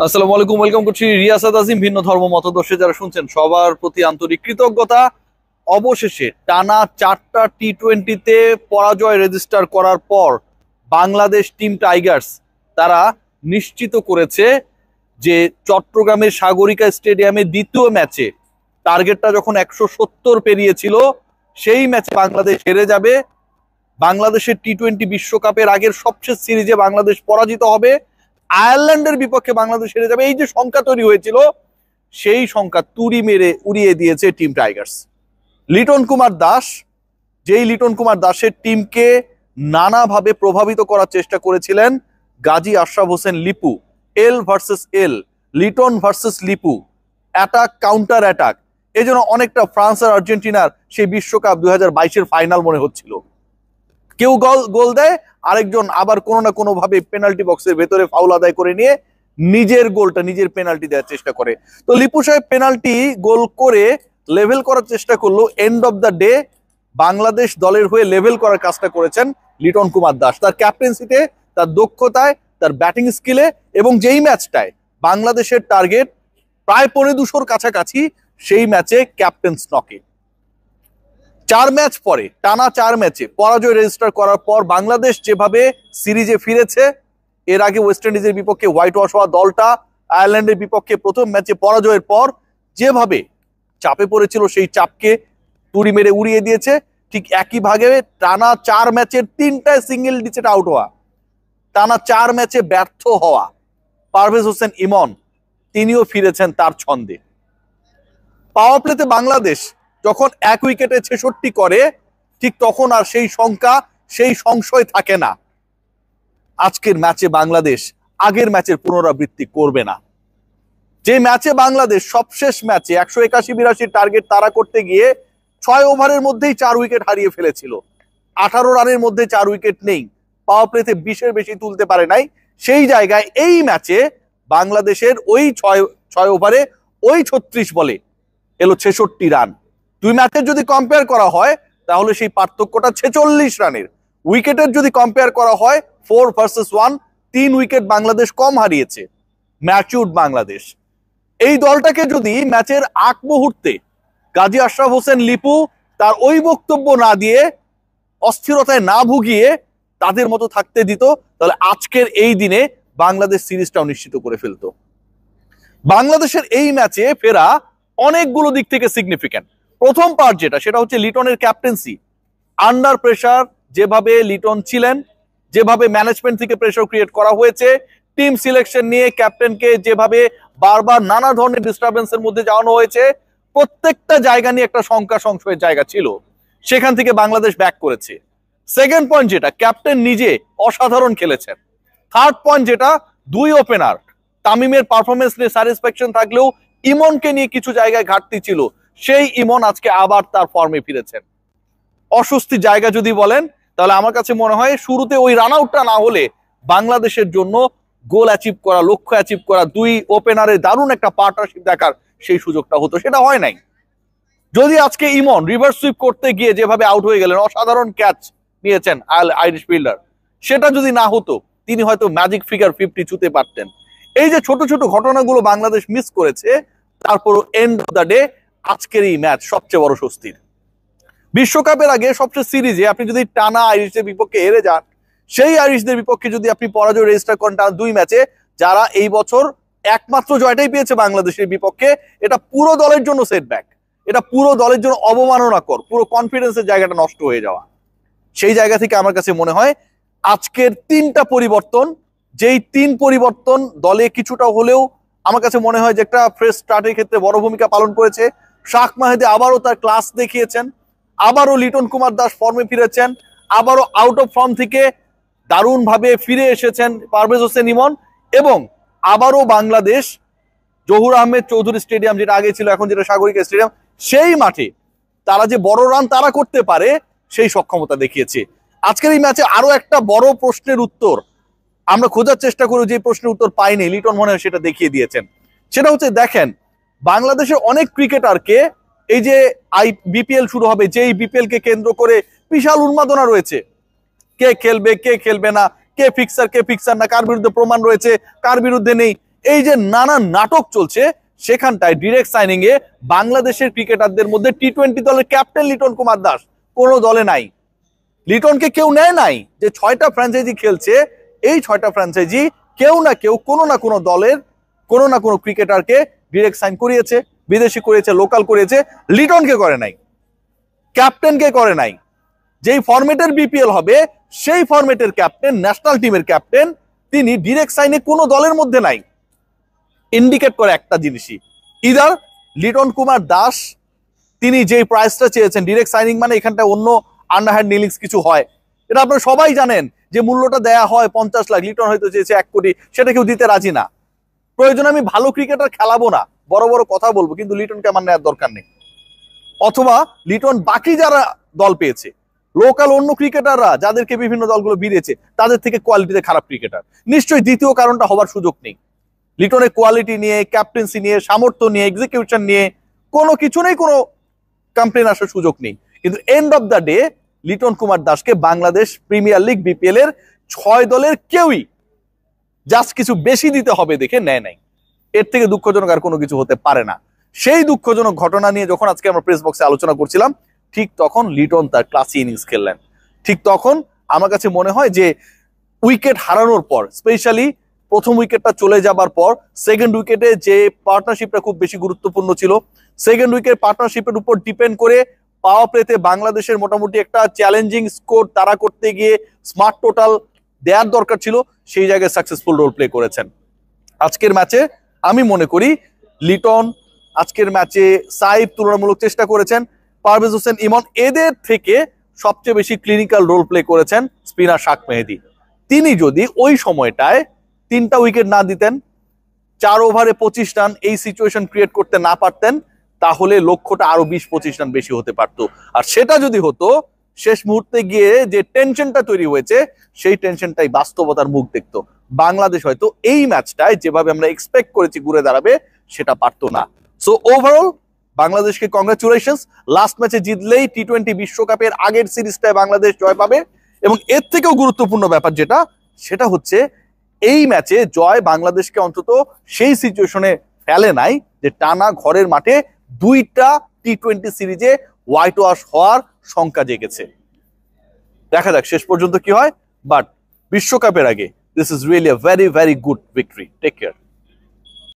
আসসালামু আলাইকুম, ওয়েলকাম করছি রিয়াসাত আজিম। ভিন্ন ধর্ম মতাদর্শে যারা শুনছেন সবার প্রতি আন্তরিক কৃতজ্ঞতা। অবশেষে টানা 4টা টি-20-তে পরাজয় রেজিস্টার করার পর বাংলাদেশ টিম টাইগার্স তারা নিশ্চিত করেছে যে চট্টগ্রামের সাগরিকা স্টেডিয়ামে দ্বিতীয় ম্যাচে টার্গেটটা যখন 170 পেরিয়েছিল, সেই ম্যাচে বাংলাদেশ হেরে যাবে। বাংলাদেশের টি-20 বিশ্বকাপের আগের সবচেয়ে সিরিজে বাংলাদেশ পরাজিত হবে, আয়ারল্যান্ডের বিপক্ষে বাংলাদেশ হেরে যাবে। এই যে সংখ্যা তৈরি হয়েছিল, সেই সংখ্যা তুড়ি মেরে উড়িয়ে দিয়েছে টিম টাইগার্স। লিটন কুমার দাস, যেই লিটন কুমার দাসের টিমকে নানাভাবে প্রভাবিত করার চেষ্টা করেছিলেন Gazi Ashraf Hossain Lipu, L versus L, Liton versus Lipu, attack counter attack, এই জন্য অনেকটা ফ্রান্স আর আর্জেন্টিনার সেই বিশ্বকাপ 2022-এর ফাইনাল মনে হচ্ছিল। কেউ গোল দেয়, আরেকজন আবার কোনো না কোনো ভাবে পেনাল্টি বক্সের ভেতরে ফাউল আদায় করে নিয়ে নিজের গোলটা, নিজের পেনাল্টি দেওয়ার চেষ্টা করে। তো লিপু সাহেব পেনাল্টি গোল করে লেভেল করার চেষ্টা করলো। End of the day Bangladesh দলের হয়ে লেভেল করার কাজটা করেছেন লিটন কুমার দাস, তার ক্যাপ্টেন্সিতে, তার দক্ষতায়, তার ব্যাটিং স্কিলে। এবং যেই ম্যাচটায় বাংলাদেশের টার্গেট প্রায় 250-র কাছাকাছি, সেই ম্যাচে ক্যাপ্টেন্স নকে। 4 ম্যাচ পরে, টানা 4 ম্যাচে পরাজয় রেজিস্টার করার পর বাংলাদেশ যেভাবে সিরিজে ফিরেছে, এর আগে ওয়েস্ট ইন্ডিজের বিপক্ষে হোয়াইট ওয়াশ হওয়া দলটা আয়ারল্যান্ডের বিপক্ষে প্রথম ম্যাচে পরাজয়ের পর যেভাবে চাপে পড়েছিল, সেই চাপকে তুড়ি মেরে উড়িয়ে দিয়েছে। ঠিক একই ভাগে টানা 4 ম্যাচের 3টায় সিঙ্গেল ডিজিট আউট হওয়া, টানা 4 ম্যাচে ব্যর্থ হওয়া পারভেজ হোসেন ইমন, তিনিও ফিরেছেন তার ছন্দে। পাওয়ার প্লেতে বাংলাদেশ যখন 1 উইকেটে 66 করে, ঠিক তখন আর সেই সংখ্যা, সেই সংশয় থাকে না। আজকের ম্যাচে বাংলাদেশ আগের ম্যাচের পুনরাবৃত্তি করবে না। যে ম্যাচে বাংলাদেশ সবশেষ ম্যাচে 181-82 টার্গেট তারা করতে গিয়ে 6 ওভারের মধ্যেই 4 উইকেট হারিয়ে ফেলেছিল, 18 রানের মধ্যে 4 উইকেট নেই, পাওয়ার প্লেতে 20-এর বেশি তুলতে পারে নাই। সেই জায়গায় এই ম্যাচে বাংলাদেশের ওই 6 ওভারে ওই 36 বলে এলো 66 রান। 2 ম্যাচের যদি কম্পেয়ার করা হয় তাহলে সেই পার্থক্যটা 46 রানের। উইকেটের যদি কম্পেয়ার করা হয় 4 ভার্সেস 1, 3 উইকেট বাংলাদেশ কম হারিয়েছে। ম্যাচুড বাংলাদেশ। এই দলটাকে যদি ম্যাচের আগ মুহূর্তে গাজী আশরাফ হোসেন লিপু তার ওই বক্তব্য না দিয়ে, অস্থিরতায় না ভুগিয়ে তাদের মতো থাকতে দিত, তাহলে আজকের এই দিনে বাংলাদেশ সিরিজটাও নিশ্চিত করে ফেলতো। বাংলাদেশের এই ম্যাচে ফেরা অনেকগুলো দিক থেকে সিগনিফিক্যান্ট। প্রথম পার্ট যেটা, সেটা হচ্ছে লিটনের ক্যাপ্টেন্সি। আন্ডার প্রেসার যেভাবে লিটন ছিলেন, যেভাবে ম্যানেজমেন্ট থেকে প্রেসার ক্রিয়েট করা হয়েছে, টিম সিলেকশন নিয়ে ক্যাপ্টেনকে যেভাবে বারবার নানা ধরনের ডিস্টারবেন্সের মধ্যে যাওয়ানো হয়েছে, প্রত্যেকটা জায়গা নিয়ে একটা শঙ্কা সংশয়ের জায়গা ছিল, সেখান থেকে বাংলাদেশ ব্যাক করেছে। সেকেন্ড পয়েন্ট যেটা, ক্যাপ্টেন নিজে অসাধারণ খেলেছেন। থার্ড পয়েন্ট যেটা, 2 ওপেনার, তামিমের পারফরমেন্স নিয়ে স্যাটিসফ্যাকশন থাকলেও ইমনকে নিয়ে কিছু জায়গায় ঘাটতি ছিল, সেই ইমন আজকে আবার তার ফর্মে ফিরেছেন। অস্বস্তি জায়গা যদি বলেন, তাহলে আমার কাছে মনে হয় শুরুতে ওই রান আউটটা না হলে বাংলাদেশের জন্য গোল অ্যাচিভ করা, লক্ষ্য অ্যাচিভ করা, 2 ওপেনারের দারুণ একটা পার্টনারশিপ দেখার সেই সুযোগটা হতো, সেটা হয় নাই। যদি আজকে ইমন রিভার্স সুইপ করতে গিয়ে যেভাবে আউট হয়ে গেলেন, অসাধারণ ক্যাচ নিয়েছেন আইরিশ ফিল্ডার, সেটা যদি না হতো তিনি হয়তো ম্যাজিক ফিগার 50 ছুঁতে পারতেন। এই যে ছোট ছোট ঘটনাগুলো বাংলাদেশ মিস করেছে, তারপরও এন্ড অফ দ্য ডে আজকের এই ম্যাচ সবচেয়ে বড় স্বস্তির। বিশ্বকাপের আগে সবচেয়ে সিরিজে আপনি যদি টানা আইরিশদের বিপক্ষে হেরে যান, সেই আইরিশদের বিপক্ষে যদি আপনি পরাজয় রেজিস্টার করেন টানা 2 ম্যাচে, যারা এই বছর একমাত্র জয়টাই পেয়েছে বাংলাদেশের বিপক্ষে, এটা পুরো দলের জন্য সেটব্যাক, এটা পুরো দলের জন্য অবমাননাকর, পুরো কনফিডেন্সের জায়গাটা নষ্ট হয়ে যাওয়া। সেই জায়গা থেকে আমার কাছে মনে হয় আজকের 3টা পরিবর্তন, যেই 3 পরিবর্তন দলে কিছুটা হলেও আমার কাছে মনে হয় যে একটা ফ্রেশ স্টার্টের ক্ষেত্রে বড় ভূমিকা পালন করেছে। শাহ মাহেদী আবারও তার ক্লাস দেখিয়েছেন, আবারও লিটন কুমার দাস ফর্মে ফিরেছেন, আবারও আউট অফ ফর্ম থেকে দারুণভাবে ফিরে এসেছেন পারভেজ হোসেন ইমন, এবং আবারও বাংলাদেশ জহুর আহমেদ চৌধুরী স্টেডিয়াম, যেটা আগে ছিল এখন যেটা সাগরিকা স্টেডিয়াম, সেই মাঠে তারা যে বড় রান তারা করতে পারে সেই সক্ষমতা দেখিয়েছে। আজকের এই ম্যাচে আরো একটা বড় প্রশ্নের উত্তর আমরা খোঁজার চেষ্টা করি, যে প্রশ্নের উত্তর পাইনি, লিটন মনে হয় সেটা দেখিয়ে দিয়েছেন। সেটা হচ্ছে, দেখেন বাংলাদেশের অনেক ক্রিকেটারকে, এই যে বিপিএল শুরু হবে, যেই বিপিএল কে কেন্দ্র করে বিশাল উন্মাদনা রয়েছে, কে খেলবে কে খেলবে না, কে ফিক্সার কে ফিক্সার না, কার বিরুদ্ধে প্রমাণ রয়েছে কার বিরুদ্ধে নেই, এই যে নানা নাটক চলছে, সেখানটায় ডিরেক্ট সাইনিং এ বাংলাদেশের ক্রিকেটারদের মধ্যে টি-20 দলের ক্যাপ্টেন লিটন কুমার দাস কোনো দলে নাই। লিটনকে কেউ নেয় নাই। যে 6টা ফ্র্যাঞ্চাইজি খেলছে, এই 6টা ফ্র্যাঞ্চাইজি কেউ না কেউ কোনো না কোনো দলের কোনো না কোনো ক্রিকেটারকে ডিরেক্ট সাইন করিয়েছে, বিদেশি করিয়েছে, লোকাল করিয়েছে। লিটনকে করে নাই, ক্যাপ্টেনকে করে নাই। যেই ফরম্যাটের বিপিএল হবে সেই ফরম্যাটের ক্যাপ্টেন, ন্যাশনাল টিমের ক্যাপ্টেন, তিনি ডিরেক্ট সাইনে কোনো দলের মধ্যে নাই। ইন্ডিকেট করে একটা জিনিসই, ইদার লিটন কুমার দাস তিনি যেই প্রাইসটা চেয়েছেন, ডিরেক্ট সাইনিং মানে এখানটা অন্য আন্ডারহ্যান্ড ডিলিংস কিছু হয়, এটা আপনারা সবাই জানেন যে মূল্যটা দেয়া হয় 50 লাখ, লিটন হয়তো চেয়েছে 1 কোটি, সেটা কেউ দিতে রাজি না। প্রয়োজনে আমি ভালো ক্রিকেটার খেলাবো না, বড় বড় কথা বলবো, কিন্তু লিটনকে আমার নেওয়ার দরকার নেই। অথবা লিটন বাকি যারা দল পেয়েছে, লোকাল অন্য ক্রিকেটাররা যাদেরকে বিভিন্ন দলগুলো ভিড়িয়েছে, তাদের থেকে কোয়ালিটিতে খারাপ ক্রিকেটার, নিশ্চয়ই দ্বিতীয় কারণটা হবার সুযোগ নেই। লিটনের কোয়ালিটি নিয়ে, ক্যাপ্টেন্সি নিয়ে, সামর্থ্য নিয়ে, এক্সিকিউশন নিয়ে কোনো কিছু নেই, কোনো কমপ্লেন আসার সুযোগ নেই। কিন্তু end of the day Liton Kumar দাসকে বাংলাদেশ প্রিমিয়ার লিগ বিপিএল এর 6 দলের কেউই জাস্ট কিছু বেশি দিতে হবে দেখে নেয় নাই। এর থেকে দুঃখজনক আর কোনো কিছু হতে পারে না। সেই দুঃখজনক ঘটনা নিয়ে যখন আজকে আমরা প্রেস বক্সে আলোচনা করছিলাম, ঠিক তখন লিটন তার ক্লাসি ইনিংস খেললেন। ঠিক তখন আমার কাছে মনে হয় যে উইকেট হারানোর পর, স্পেশালি প্রথম উইকেটটা চলে যাবার পর সেকেন্ড উইকেটে যে পার্টনারশিপটা খুব বেশি গুরুত্বপূর্ণ ছিল, সেকেন্ড উইকেট পার্টনারশিপের উপর ডিপেন্ড করে পাওয়ার প্লেতে বাংলাদেশের মোটামুটি একটা চ্যালেঞ্জিং স্কোর তারা করতে গিয়ে স্মার্ট টোটাল দেওয়ার দরকার ছিল, সেই জায়গায় সাকসেসফুল রোল প্লে করেছেন। আজকের ম্যাচে আমি মনে করি লিটন, আজকের ম্যাচে সাইফ তুলনামূলক চেষ্টা করেছেন, পারভেজ হোসেন ইমন এদের থেকে সবচেয়ে বেশি ক্লিনিক্যাল রোল প্লে করেছেন স্পিনার শাক মেহেদী। তিনি যদি ওই সময়টায় 3টা উইকেট না দিতেন, 4 ওভারে 25 রান এই সিচুয়েশন ক্রিয়েট করতে না পারতেন, তাহলে লক্ষ্যটা আরো 20-25 রান বেশি হতে পারতো। আর সেটা যদি হতো, শেষ মুহূর্তে গিয়ে যে টেনশনটা তৈরি হয়েছে, সেই টেনশনটাই বাস্তবতার মুখ দেখতো। বাংলাদেশ হয়তো এই ম্যাচটায় যেভাবে আমরা এক্সপেক্ট করেছি ঘুরে দাঁড়াবে, সেটা পারতো না। সো ওভারঅল বাংলাদেশকে কংগ্রাচুলেশনস। লাস্ট ম্যাচে জিতলেই টি-20 বিশ্বকাপের আগের সিরিজটায় বাংলাদেশ জয় পাবে। এবং এর থেকেও গুরুত্বপূর্ণ ব্যাপার যেটা, সেটা হচ্ছে এই ম্যাচে জয় বাংলাদেশকে অন্তত সেই সিচুয়েশনে ফেলে নাই যে টানা ঘরের মাঠে 2টা টি-20 সিরিজে হোয়াইট ওয়াশ হওয়ার শঙ্কা জেগেছে। দেখা যাক শেষ পর্যন্ত কি হয়, বাট বিশ্বকাপের আগে this is really a very very good victory. Take care.